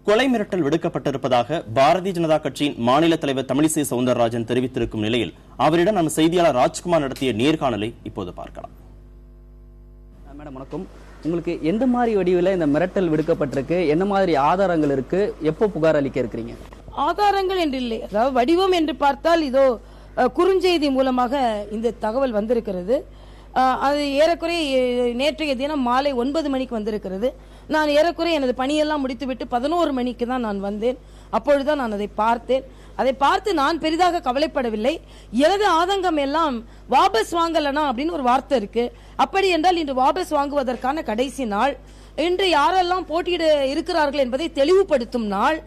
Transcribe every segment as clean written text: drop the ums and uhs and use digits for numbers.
கொலை மிரட்டல் விடுக்கப்பட்டிருப்பதாக பாரதிய ஜனதா கட்சியின் மாநில தலைவர் தமிழிசை சவுந்தரராஜன் தெரிவித்திருக்கும் நிலையில் அவரிடம் நம்ம செய்தியாளர் ராஜ்குமார் நடத்திய நேர்காணலை இப்போது பார்க்கலாம். மேடம் வணக்கம். உங்களுக்கு எந்த மாதிரி வடிவில் இந்த மிரட்டல் விடுக்கப்பட்டிருக்கு, என்ன மாதிரி ஆதாரங்கள் இருக்கு, எப்போ புகார் அளிக்க இருக்கிறீங்க? ஆதாரங்கள் என்று இல்லை, அதாவது வடிவம் என்று பார்த்தால் இதோ குறுஞ்செய்தி மூலமாக இந்த தகவல் வந்திருக்கிறது. அது ஏறக்குறைய நேற்றைய தினம் மாலை 9 மணிக்கு வந்திருக்கிறது. நான் ஏறக்குறைய எனது பணியெல்லாம் முடித்துவிட்டு 11 மணிக்கு தான் நான் வந்தேன். அப்பொழுதுதான் நான் அதை பார்த்தேன். அதை பார்த்து நான் பெரிதாக கவலைப்படவில்லை. எனது ஆதங்கம் எல்லாம் வாபஸ் வாங்கலனா அப்படின்னு ஒரு வார்த்தை இருக்கு. அப்படி என்றால் இன்று வாபஸ் வாங்குவதற்கான கடைசி நாள், இன்று யாரெல்லாம் போட்டியிட இருக்கிறார்கள் என்பதை தெளிவுபடுத்தும் நாள்.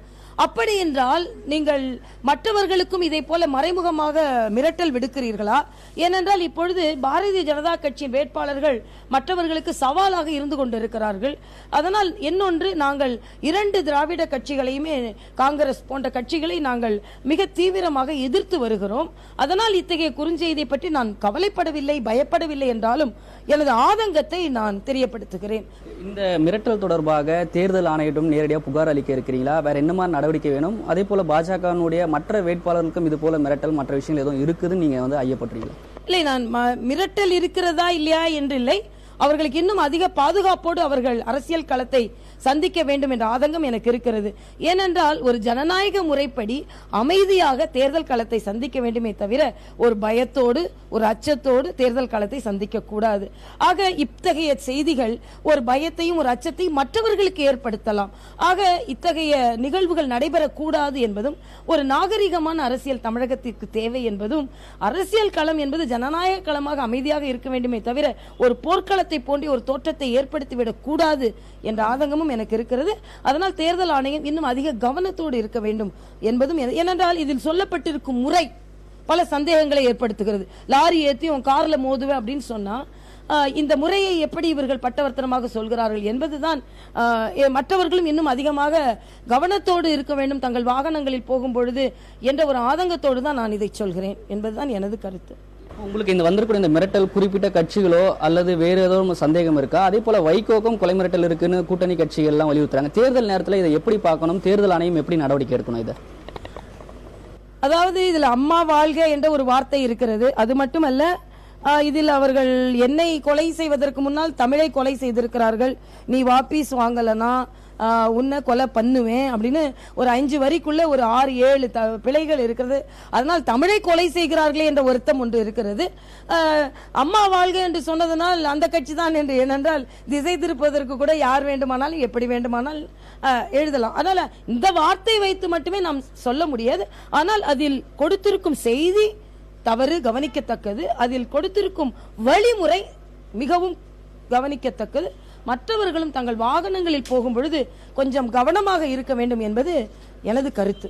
அப்படி என்றால் நீங்கள் மற்றவர்களுக்கும் இதை போல மறைமுகமாக மிரட்டல் விடுக்கிறீர்களா? ஏனென்றால் இப்பொழுது பாரதிய ஜனதா கட்சியின் வேட்பாளர்கள் மற்றவர்களுக்கு சவாலாக இருந்து கொண்டிருக்கிறார்கள். அதனால் இன்னொன்று, நாங்கள் 2 திராவிட கட்சிகளையுமே, காங்கிரஸ் போன்ற கட்சிகளை நாங்கள் மிக தீவிரமாக எதிர்த்து வருகிறோம். அதனால் இத்தகைய குறுஞ்செய்தியை பற்றி நான் கவலைப்படவில்லை, பயப்படவில்லை என்றாலும் எனது ஆதங்கத்தை நான் தெரியப்படுத்துகிறேன். இந்த மிரட்டல் தொடர்பாக தேர்தல் ஆணையிடம் நேரடியாக புகார் அளிக்க இருக்கிறீங்களா? வேற என்ன மாதிரி நடவடிக்கை வேணும்? அதே போல பாஜகனுடைய மற்ற வேட்பாளர்களுக்கும் இது போல மிரட்டல் மற்ற விஷயங்கள் எதுவும் இருக்குதுன்னு நீங்க ஐயப்படுறீங்களா? இல்லை, நான் மிரட்டல் இருக்கிறதா இல்லையா என்று இல்லை. அவர்களுக்கு இன்னும் அதிக பாதுகாப்போடு அவர்கள் அரசியல் களத்தை சந்திக்க வேண்டும் என்ற ஆதங்கம் எனக்கு இருக்கிறது. ஏனென்றால் ஒரு ஜனநாயக முறைப்படி அமைதியாக தேர்தல் களத்தை சந்திக்க வேண்டுமே தவிர ஒரு பயத்தோடு ஒரு அச்சத்தோடு தேர்தல் களத்தை சந்திக்க கூடாது. ஆக இத்தகைய செய்திகள் ஒரு பயத்தையும் ஒரு அச்சத்தையும் மற்றவர்களுக்கு ஏற்படுத்தலாம். ஆக இத்தகைய நிகழ்வுகள் நடைபெறக்கூடாது என்பதும் ஒரு நாகரிகமான அரசியல் தமிழகத்திற்கு தேவை என்பதும், அரசியல் களம் என்பது ஜனநாயக களமாக அமைதியாக இருக்க வேண்டுமே தவிர ஒரு போர்க்களத்தை போன்ற ஒரு தோற்றத்தை ஏற்படுத்திவிடக் கூடாது என்ற ஆதங்கமும் எனக்கு இருக்கிறது. அதனால் தேர்தல் ஆணையம் இன்னும் அதிக கவனத்தோடு இருக்க வேண்டும் என்பதும், ஏனென்றால் இதில் சொல்லப்பட்டிருக்கும் முறை பல சந்தேகங்களை ஏற்படுத்துகிறது. லாரி ஏற்றி உன் கார்ல மோதுவேன் அப்படின்னு சொன்னா இந்த முறையை எப்படி இவர்கள் பட்டவர்த்தனமாக சொல்கிறார்கள் என்பதுதான். மற்றவர்களும் இன்னும் அதிகமாக கவனத்தோடு இருக்க வேண்டும் தங்கள் வாகனங்களில் போகும் பொழுது என்ற ஒரு ஆதங்கத்தோடு தான் நான் இதை சொல்கிறேன் என்பதுதான் எனது கருத்து. உங்களுக்கு இந்த வந்திருக்கிற இந்த மிரட்டல் குறிப்பிட்ட கட்சிகளோ அல்லது வேறு ஏதோ சந்தேகம் இருக்கா? அதே போல வைகோக்கும் கொலை மிரட்டல் இருக்குன்னு கூட்டணி கட்சிகள் எல்லாம் வலியுறுத்துறாங்க. தேர்தல் நேரத்தில் இதை எப்படி பார்க்கணும்? தேர்தல் ஆணையம் எப்படி நடவடிக்கை எடுக்கணும்? இதை அதாவது இதில் அம்மா வாழ்க என்ற ஒரு வார்த்தை இருக்கிறது. அது மட்டுமல்ல, இதில் அவர்கள் என்னை கொலை செய்வதற்கு முன்னால் தமிழை கொலை செய்திருக்கிறார்கள். நீ வாபீஸ் வாங்கலனா உன்னை கொலை பண்ணுவேன் அப்படின்னு ஒரு 5 வரிக்குள்ள ஒரு 6-7 பிழைகள் இருக்கிறது. அதனால் தமிழை கொலை செய்கிறார்களே என்ற வருத்தம் ஒன்று இருக்கிறது. அம்மா வாழ்க என்று சொன்னதனால் அந்த கட்சி தான் என்று, ஏனென்றால் திசை திருப்பதற்கு கூட யார் வேண்டுமானாலும் எப்படி வேண்டுமானால் எழுதலாம். அதனால இந்த வார்த்தை வைத்து மட்டுமே நாம் சொல்ல முடியாது. ஆனால் அதில் கொடுத்திருக்கும் செய்தி தவறு, கவனிக்கத்தக்கது. அதில் கொடுத்திருக்கும் வழிமுறை மிகவும் கவனிக்கத்தக்கது. மற்றவர்களும் தங்கள் வாகனங்களில் போகும் பொழுது கொஞ்சம் கவனமாக இருக்க வேண்டும் என்பது எனது கருத்து.